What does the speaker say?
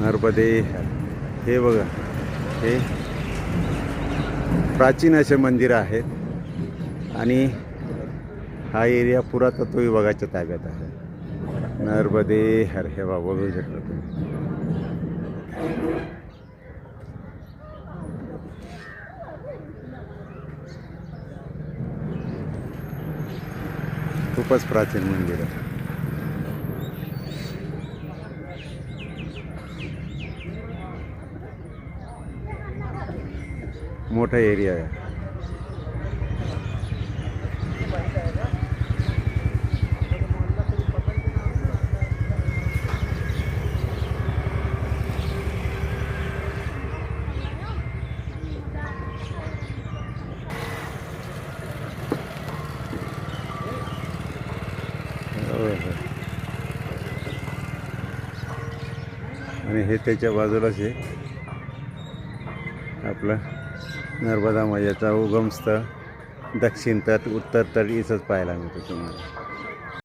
नर्मदे हे बघा, हे प्राचीन असे मंदिर आहेत आणि हा एरिया पुरातत्व विभागाच्या ताब्यात आहे. नर्मदे हर, हे बघा बघू शकता तुम्ही. खूपच प्राचीन मंदिर आहे. मोठा एरिया आहे. आणि हे त्याच्या बाजूलाच आहे आपलं नर्मदा मैयाचा उगमस्थळ. दक्षिण तट, उत्तर तट इथंच पाहायला मिळतं तुम्हाला.